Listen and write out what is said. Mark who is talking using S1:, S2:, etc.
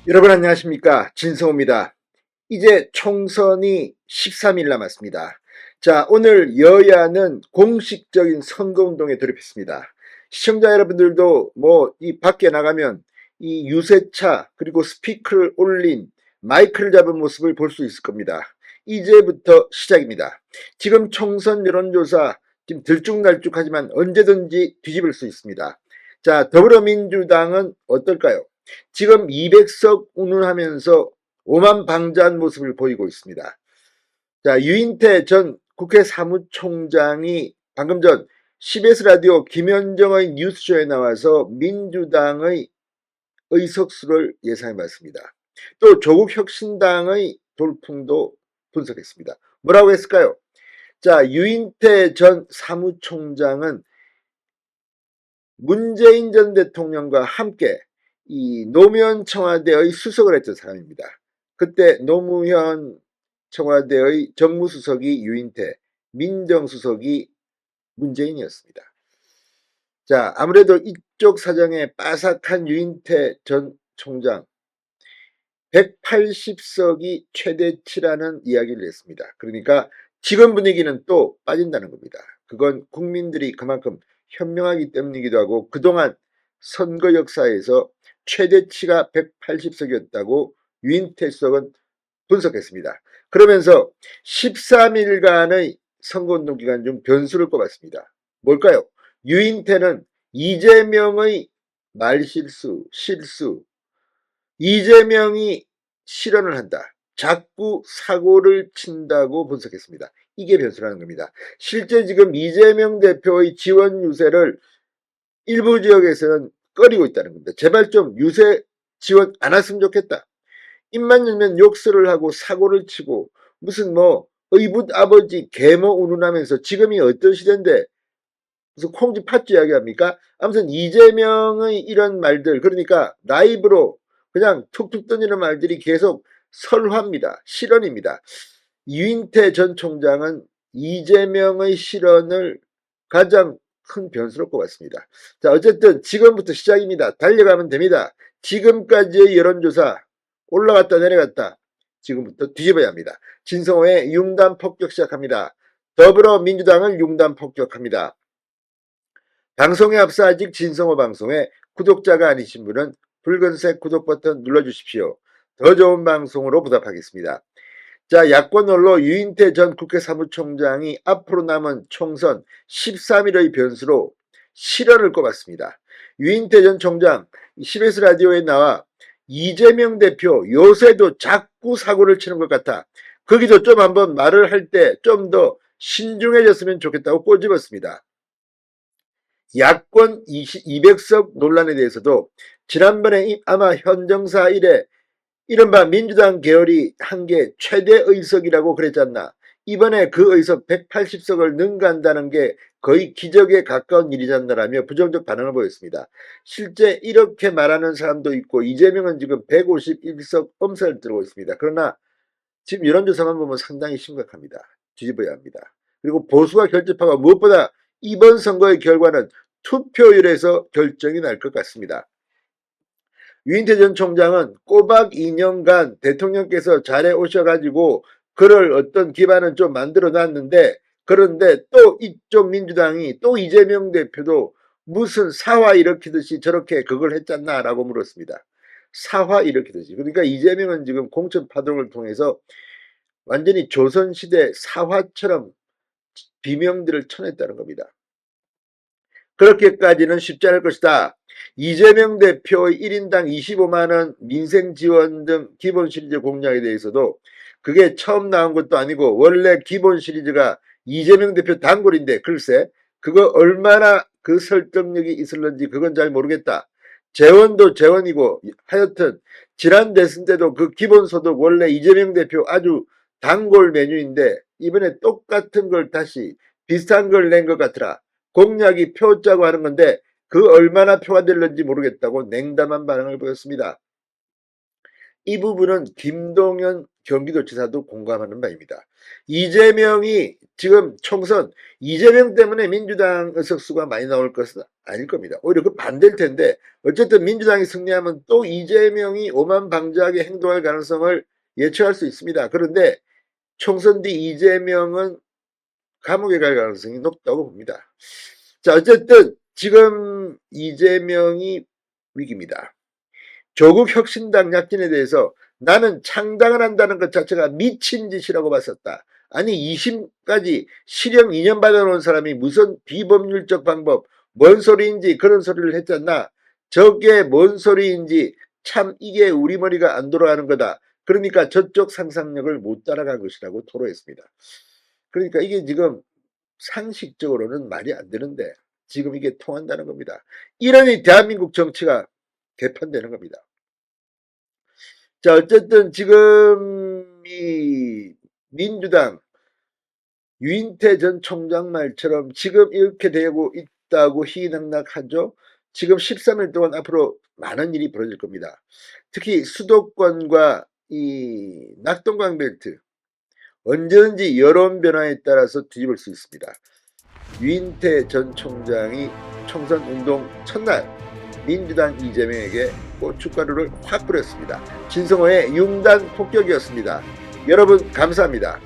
S1: 여러분 안녕하십니까? 진성호입니다. 이제 총선이 13일 남았습니다. 자, 오늘 여야는 공식적인 선거운동에 돌입했습니다. 시청자 여러분들도 이 밖에 나가면 이 유세차 그리고 스피커를 올린 마이크를 잡은 모습을 볼 수 있을 겁니다. 이제부터 시작입니다. 지금 총선 여론조사 지금 들쭉날쭉하지만 언제든지 뒤집을 수 있습니다. 자, 더불어민주당은 어떨까요? 지금 200석 운운하면서 오만방자한 모습을 보이고 있습니다. 자, 유인태 전 국회 사무총장이 방금 전 CBS 라디오 김현정의 뉴스쇼에 나와서 민주당의 의석수를 예상해 봤습니다. 또 조국 혁신당의 돌풍도 분석했습니다. 뭐라고 했을까요? 자, 유인태 전 사무총장은 문재인 전 대통령과 함께 이 노무현 청와대의 수석을 했던 사람입니다. 그때 노무현 청와대의 정무수석이 유인태, 민정수석이 문재인이었습니다. 자, 아무래도 이쪽 사정에 빠삭한 유인태 전 총장 180석이 최대치라는 이야기를 했습니다. 그러니까 지금 분위기는 또 빠진다는 겁니다. 그건 국민들이 그만큼 현명하기 때문이기도 하고 그동안 선거 역사에서 최대치가 180석이었다고 유인태 수석은 분석했습니다. 그러면서 13일간의 선거운동 기간 중 변수를 꼽았습니다. 뭘까요? 유인태는 이재명의 말실수, 실수, 이재명이 실언을 한다. 자꾸 사고를 친다고 분석했습니다. 이게 변수라는 겁니다. 실제 지금 이재명 대표의 지원 유세를 일부 지역에서는 꺼리고 있다는 겁니다. 제발 좀 유세 지원 안 했으면 좋겠다. 입만 열면 욕설을 하고 사고를 치고 무슨 의붓 아버지 계모 운운하면서 지금이 어떤 시대인데 무슨 콩쥐 팥쥐 이야기합니까? 아무튼 이재명의 이런 말들 그러니까 라이브로 그냥 툭툭 던지는 말들이 계속 설화입니다. 실언입니다. 유인태 전 총장은 이재명의 실언을 가장 큰 변수로 꼽았습니다. 자, 어쨌든 지금부터 시작입니다. 달려가면 됩니다. 지금까지의 여론조사 올라갔다 내려갔다. 지금부터 뒤집어야 합니다. 진성호의 융단 폭격 시작합니다. 더불어민주당을 융단 폭격합니다. 방송에 앞서 아직 진성호 방송에 구독자가 아니신 분은 붉은색 구독 버튼 눌러주십시오. 더 좋은 방송으로 보답하겠습니다. 자, 야권 언로 유인태 전 국회 사무총장이 앞으로 남은 총선 13일의 변수로 실언을 꼽았습니다. 유인태 전 총장 CBS 라디오에 나와 이재명 대표 요새도 자꾸 사고를 치는 것 같아. 거기도 좀 한번 말을 할 때 좀 더 신중해졌으면 좋겠다고 꼬집었습니다. 야권 200석 논란에 대해서도 지난번에 아마 현정사 이래 이른바 민주당 계열이 한 게 최대 의석이라고 그랬지 않나. 이번에 그 의석 180석을 능가한다는 게 거의 기적에 가까운 일이지 않나라며 부정적 반응을 보였습니다. 실제 이렇게 말하는 사람도 있고 이재명은 지금 151석 엄살을 들고 있습니다. 그러나 지금 여론조사만 보면 상당히 심각합니다. 뒤집어야 합니다. 그리고 보수가 결집하고 무엇보다 이번 선거의 결과는 투표율에서 결정이 날 것 같습니다. 유인태 전 총장은 꼬박 2년간 대통령께서 잘해 오셔가지고 그럴 어떤 기반은 좀 만들어 놨는데 그런데 또 이쪽 민주당이 또 이재명 대표도 무슨 사화 일으키듯이 저렇게 그걸 했잖나라고 물었습니다. 사화 일으키듯이. 그러니까 이재명은 지금 공천 파동을 통해서 완전히 조선시대 사화처럼 비명들을 쳐냈다는 겁니다. 그렇게까지는 쉽지 않을 것이다. 이재명 대표의 1인당 25만원 민생지원 등 기본 시리즈 공약에 대해서도 그게 처음 나온 것도 아니고 원래 기본 시리즈가 이재명 대표 단골인데 글쎄 그거 얼마나 그 설득력이 있을런지 그건 잘 모르겠다. 재원도 재원이고 하여튼 지난 대선 때도 그 기본소득 원래 이재명 대표 아주 단골 메뉴인데 이번에 똑같은 걸 다시 비슷한 걸 낸 것 같더라. 공약이 표자고 하는 건데 그 얼마나 표가 될는지 모르겠다고 냉담한 반응을 보였습니다. 이 부분은 김동연 경기도지사도 공감하는 바입니다. 이재명이 지금 총선 이재명 때문에 민주당 의석수가 많이 나올 것은 아닐 겁니다. 오히려 그 반대일 텐데 어쨌든 민주당이 승리하면 또 이재명이 오만방자하게 행동할 가능성을 예측할 수 있습니다. 그런데 총선 뒤 이재명은 감옥에 갈 가능성이 높다고 봅니다. 자, 어쨌든 지금 이재명이 위기입니다. 조국 혁신당 약진에 대해서 나는 창당을 한다는 것 자체가 미친 짓이라고 봤었다. 아니 2심까지 실형 2년 받아놓은 사람이 무슨 비법률적 방법, 뭔 소리인지 그런 소리를 했잖아. 저게 뭔 소리인지 참 이게 우리 머리가 안 돌아가는 거다. 그러니까 저쪽 상상력을 못 따라간 것이라고 토로했습니다. 그러니까 이게 지금 상식적으로는 말이 안 되는데 지금 이게 통한다는 겁니다. 이러니 대한민국 정치가 개판되는 겁니다. 자, 어쨌든 지금 이 민주당 유인태 전 총장 말처럼 지금 이렇게 되고 있다고 희낙낙하죠. 지금 13일 동안 앞으로 많은 일이 벌어질 겁니다. 특히 수도권과 이 낙동강 벨트 언제든지 여론 변화에 따라서 뒤집을 수 있습니다. 유인태 전 총장이 총선 운동 첫날 민주당 이재명에게 고춧가루를 확 뿌렸습니다. 진성호의 융단 폭격이었습니다. 여러분 감사합니다.